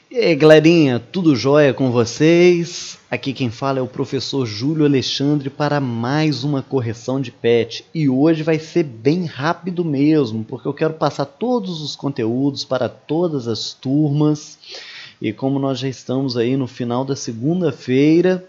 E aí, galerinha, tudo jóia com vocês? Aqui quem fala é o professor Júlio Alexandre para mais uma correção de PET. E hoje vai ser bem rápido mesmo, porque eu quero passar todos os conteúdos para todas as turmas. E como nós já estamos aí no final da segunda-feira,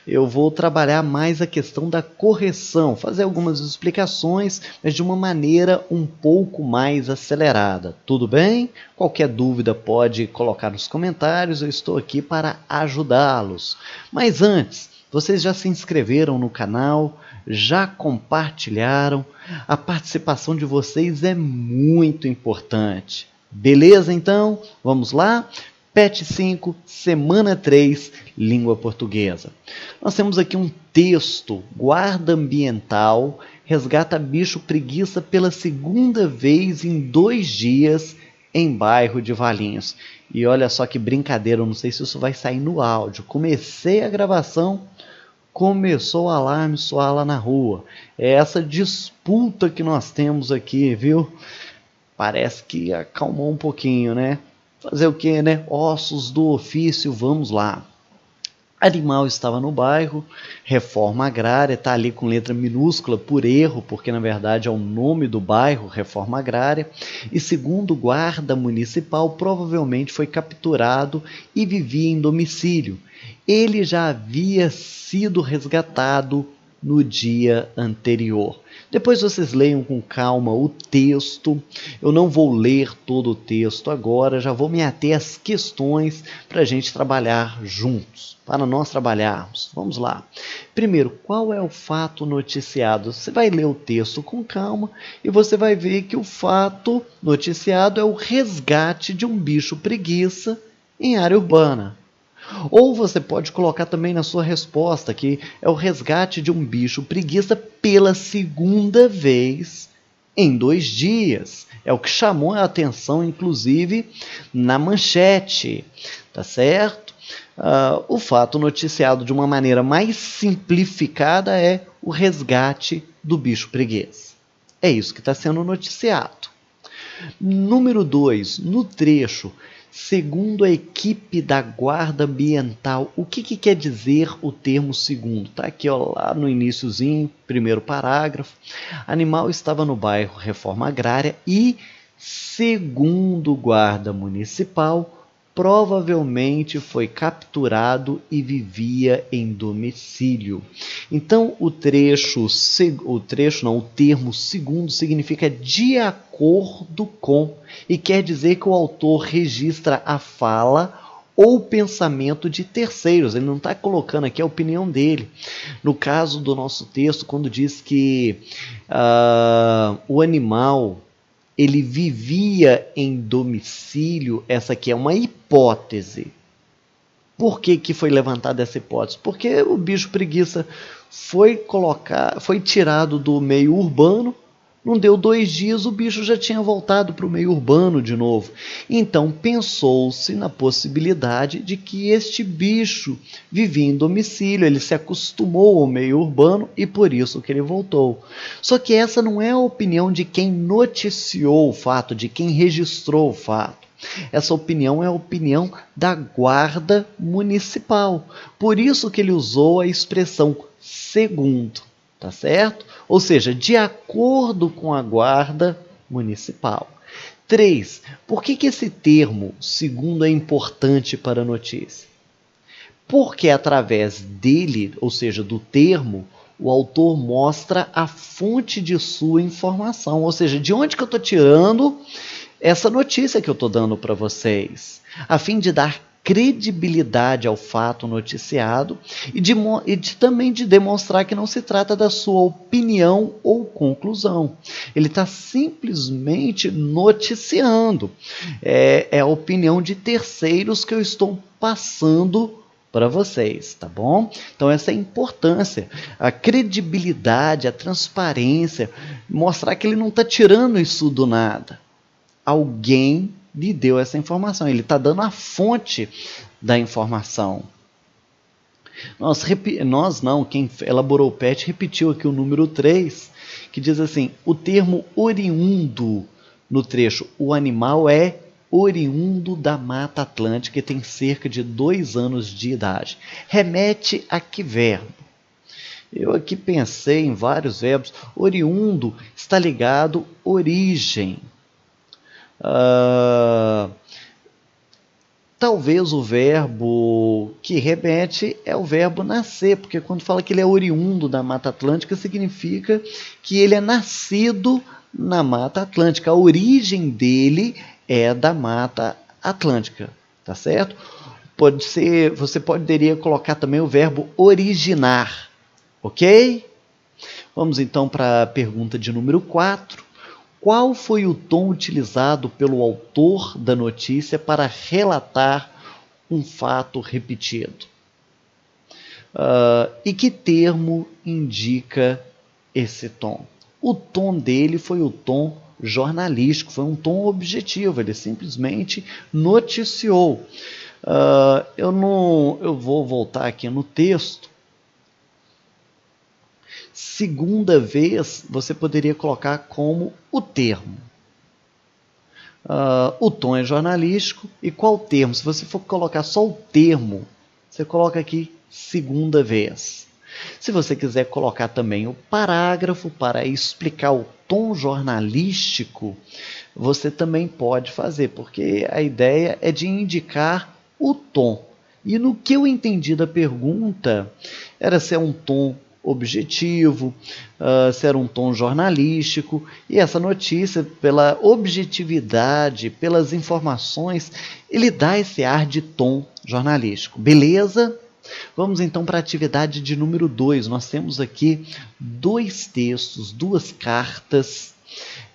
eu vou trabalhar mais a questão da correção, fazer algumas explicações, mas de uma maneira um pouco mais acelerada. Tudo bem? Qualquer dúvida pode colocar nos comentários, eu estou aqui para ajudá-los. Mas antes, vocês já se inscreveram no canal? Já compartilharam? A participação de vocês é muito importante. Beleza, então? Vamos lá? PET 5, semana 3, língua portuguesa. Nós temos aqui um texto, guarda ambiental, resgata bicho preguiça pela segunda vez em 2 dias em bairro de Valinhos. E olha só que brincadeira, eu não sei se isso vai sair no áudio. Comecei a gravação, começou o alarme soar lá na rua. É essa disputa que nós temos aqui, viu? Parece que acalmou um pouquinho, né? Fazer o que, né? Ossos do ofício, vamos lá. Animal estava no bairro, Reforma Agrária, está ali com letra minúscula por erro, porque na verdade é o nome do bairro, Reforma Agrária, e segundo o guarda municipal, provavelmente foi capturado e vivia em domicílio. Ele já havia sido resgatado no dia anterior. Depois vocês leiam com calma o texto. Eu não vou ler todo o texto agora, já vou me ater às questões para a gente trabalhar juntos, para nós trabalharmos. Vamos lá. Primeiro, qual é o fato noticiado? Você vai ler o texto com calma e você vai ver que o fato noticiado é o resgate de um bicho preguiça em área urbana. Ou você pode colocar também na sua resposta que é o resgate de um bicho preguiça pela segunda vez em 2 dias. É o que chamou a atenção, inclusive, na manchete. Tá certo? O fato noticiado de uma maneira mais simplificada é o resgate do bicho preguiça. É isso que está sendo noticiado. Número 2, no trecho, segundo a equipe da Guarda Ambiental, o que quer dizer o termo segundo? Está aqui ó, lá no iniciozinho, primeiro parágrafo. Animal estava no bairro Reforma Agrária e, segundo o guarda municipal, provavelmente foi capturado e vivia em domicílio. Então, o termo segundo significa de acordo com e quer dizer que o autor registra a fala ou pensamento de terceiros. Ele não está colocando aqui a opinião dele. No caso do nosso texto, quando diz que o animal ele vivia em domicílio, essa aqui é uma hipótese. Por que foi levantada essa hipótese? Porque o bicho preguiça foi tirado do meio urbano, não deu 2 dias, o bicho já tinha voltado para o meio urbano de novo. Então pensou-se na possibilidade de que este bicho vivia em domicílio, ele se acostumou ao meio urbano e por isso que ele voltou. Só que essa não é a opinião de quem noticiou o fato, de quem registrou o fato. Essa opinião é a opinião da Guarda Municipal. Por isso que ele usou a expressão segundo, tá certo? Ou seja, de acordo com a Guarda Municipal. 3. Por que esse termo segundo é importante para a notícia? Porque através dele, ou seja, do termo, o autor mostra a fonte de sua informação. Ou seja, de onde que eu estou tirando essa notícia que eu estou dando para vocês, a fim de dar credibilidade ao fato noticiado e também de demonstrar que não se trata da sua opinião ou conclusão. Ele está simplesmente noticiando. É a opinião de terceiros que eu estou passando para vocês, tá bom? Então essa é a importância, a credibilidade, a transparência, mostrar que ele não está tirando isso do nada. Alguém lhe deu essa informação, ele está dando a fonte da informação. Quem elaborou o PET repetiu aqui o número 3, que diz assim, o termo oriundo no trecho, o animal é oriundo da Mata Atlântica e tem cerca de 2 anos de idade. Remete a que verbo? Eu aqui pensei em vários verbos. Oriundo está ligado à origem. Talvez o verbo que remete é o verbo nascer, porque quando fala que ele é oriundo da Mata Atlântica, significa que ele é nascido na Mata Atlântica. A origem dele é da Mata Atlântica, tá certo? Pode ser, você poderia colocar também o verbo originar, ok? Vamos então para a pergunta de número 4. Qual foi o tom utilizado pelo autor da notícia para relatar um fato repetido? E que termo indica esse tom? O tom dele foi o tom jornalístico, foi um tom objetivo, ele simplesmente noticiou. Eu vou voltar aqui no texto. Segunda vez, você poderia colocar como o termo. O tom é jornalístico. E qual termo? Se você for colocar só o termo, você coloca aqui segunda vez. Se você quiser colocar também o parágrafo para explicar o tom jornalístico, você também pode fazer, porque a ideia é de indicar o tom. E no que eu entendi da pergunta, era se é um tom objetivo, se era um tom jornalístico, e essa notícia, pela objetividade, pelas informações, ele dá esse ar de tom jornalístico. Beleza? Vamos então para a atividade de número 2. Nós temos aqui 2 textos, 2 cartas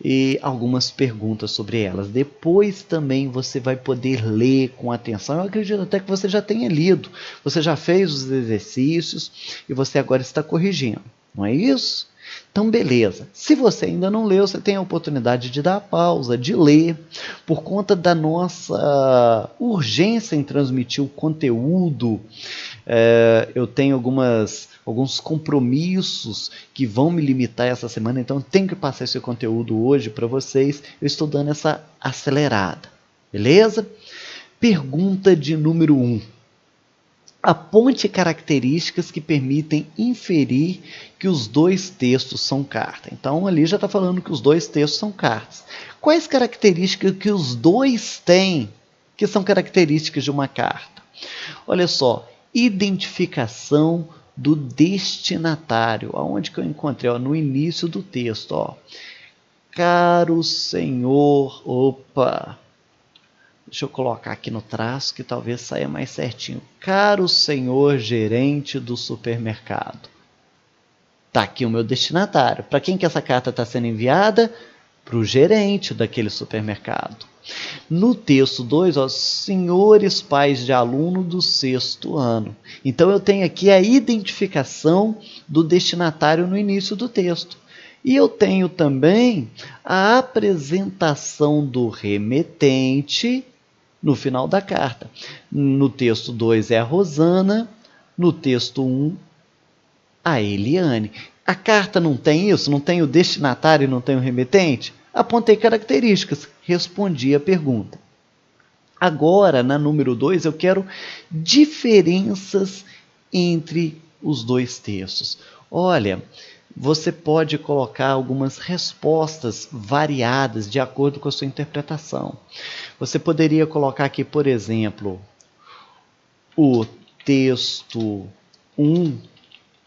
e algumas perguntas sobre elas. Depois também você vai poder ler com atenção. Eu acredito até que você já tenha lido. Você já fez os exercícios e você agora está corrigindo. Não é isso? Então, beleza. Se você ainda não leu, você tem a oportunidade de dar a pausa, de ler. Por conta da nossa urgência em transmitir o conteúdo, eu tenho alguns compromissos que vão me limitar essa semana, então eu tenho que passar esse conteúdo hoje para vocês. Eu estou dando essa acelerada. Beleza? Pergunta de número 1. Aponte características que permitem inferir que os 2 textos são carta. Então, ali já está falando que os 2 textos são cartas. Quais características que os 2 têm que são características de uma carta? Olha só, identificação do destinatário. Aonde que eu encontrei? No início do texto. Caro senhor... Opa! Deixa eu colocar aqui no traço que talvez saia mais certinho. Caro senhor gerente do supermercado. Está aqui o meu destinatário. Para quem que essa carta está sendo enviada? Para o gerente daquele supermercado. No texto 2, senhores pais de aluno do 6º ano. Então eu tenho aqui a identificação do destinatário no início do texto. E eu tenho também a apresentação do remetente no final da carta. No texto 2 é a Rosana, no texto 1 a Eliane. A carta não tem isso? Não tem o destinatário e não tem o remetente? Apontei características, respondi a pergunta. Agora, na número 2, eu quero diferenças entre os 2 textos. Olha, você pode colocar algumas respostas variadas de acordo com a sua interpretação. Você poderia colocar aqui, por exemplo, o texto 1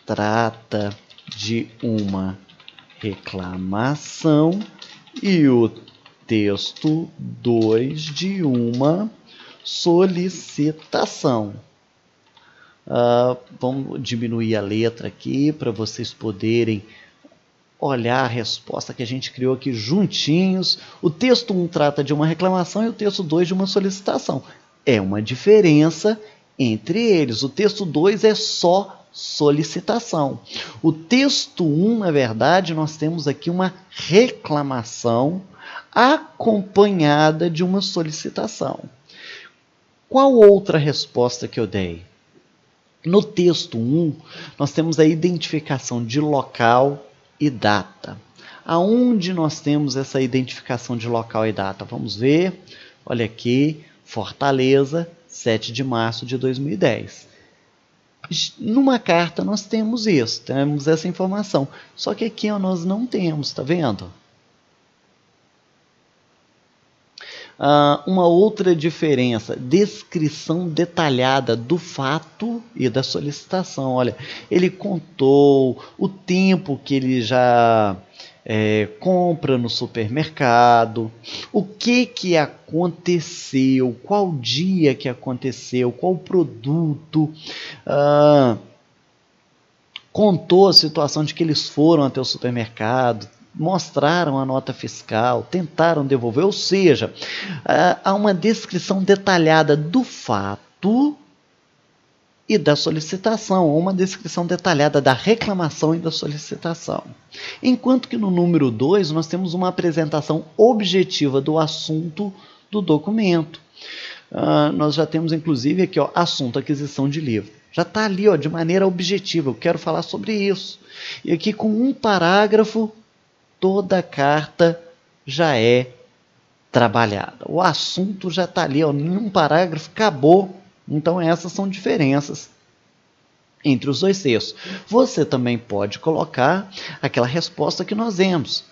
trata de uma reclamação e o texto 2 de uma solicitação. Vamos diminuir a letra aqui para vocês poderem olhar a resposta que a gente criou aqui juntinhos. O texto 1 trata de uma reclamação e o texto 2 de uma solicitação. É uma diferença entre eles. O texto 2 é só solicitação. O texto 1, na verdade, nós temos aqui uma reclamação acompanhada de uma solicitação. Qual outra resposta que eu dei? No texto 1, nós temos a identificação de local e data. Aonde nós temos essa identificação de local e data? Vamos ver. Olha aqui, Fortaleza, 7 de março de 2010. Numa carta nós temos isso, temos essa informação. Só que aqui ó, nós não temos, tá vendo? Uma outra diferença, descrição detalhada do fato e da solicitação. Olha, ele contou o tempo que ele já compra no supermercado, o que aconteceu, qual dia que aconteceu, qual produto, contou a situação de que eles foram até o supermercado, mostraram a nota fiscal, tentaram devolver, ou seja, há uma descrição detalhada do fato e da solicitação, ou uma descrição detalhada da reclamação e da solicitação. Enquanto que no número 2 nós temos uma apresentação objetiva do assunto do documento. Nós já temos inclusive aqui, ó, assunto aquisição de livro. Já está ali, ó, de maneira objetiva, eu quero falar sobre isso. E aqui com um parágrafo, toda a carta já é trabalhada. O assunto já está ali, ó, em um parágrafo, acabou. Então essas são diferenças entre os dois textos. Você também pode colocar aquela resposta que nós demos.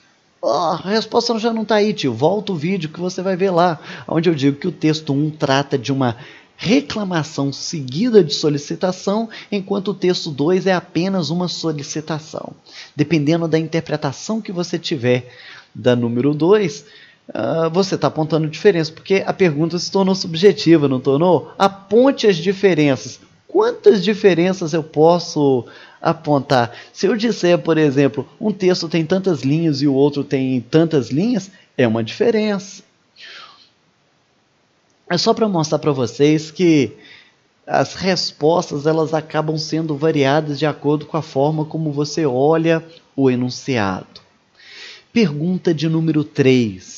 A resposta já não está aí, tio. Volta o vídeo que você vai ver lá, onde eu digo que o texto 1 trata de uma reclamação seguida de solicitação, enquanto o texto 2 é apenas uma solicitação. Dependendo da interpretação que você tiver da número 2, você está apontando diferença, porque a pergunta se tornou subjetiva, não tornou? Aponte as diferenças. Quantas diferenças eu posso apontar? Se eu disser, por exemplo, um texto tem tantas linhas e o outro tem tantas linhas, é uma diferença. É só para mostrar para vocês que as respostas elas acabam sendo variadas de acordo com a forma como você olha o enunciado. Pergunta de número 3.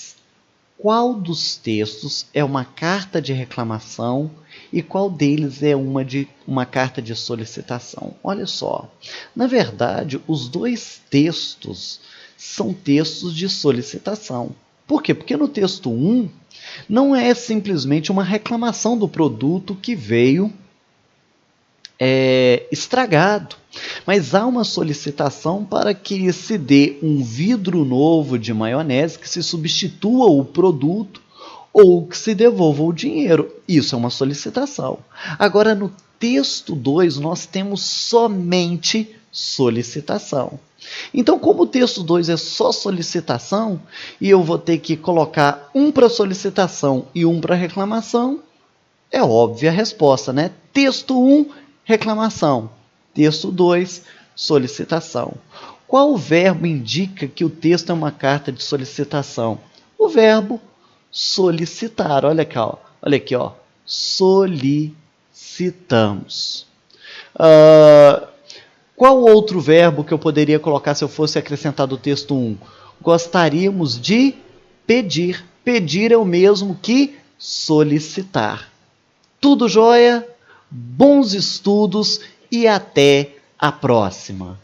Qual dos textos é uma carta de reclamação e qual deles é uma carta de solicitação? Olha só, na verdade, os dois textos são textos de solicitação. Por quê? Porque no texto 1, não é simplesmente uma reclamação do produto que veio estragado, mas há uma solicitação para que se dê um vidro novo de maionese, que se substitua o produto ou que se devolva o dinheiro. Isso é uma solicitação. Agora, no texto 2, nós temos somente solicitação. Então, como o texto 2 é só solicitação, e eu vou ter que colocar um para solicitação e um para reclamação, é óbvia a resposta, né? Texto 1, reclamação. Texto 2, solicitação. Qual verbo indica que o texto é uma carta de solicitação? O verbo solicitar. Olha aqui, ó. Olha aqui, ó. Solicitamos. Qual outro verbo que eu poderia colocar se eu fosse acrescentar do texto 1? Gostaríamos de pedir. Pedir é o mesmo que solicitar. Tudo jóia? Bons estudos e até a próxima!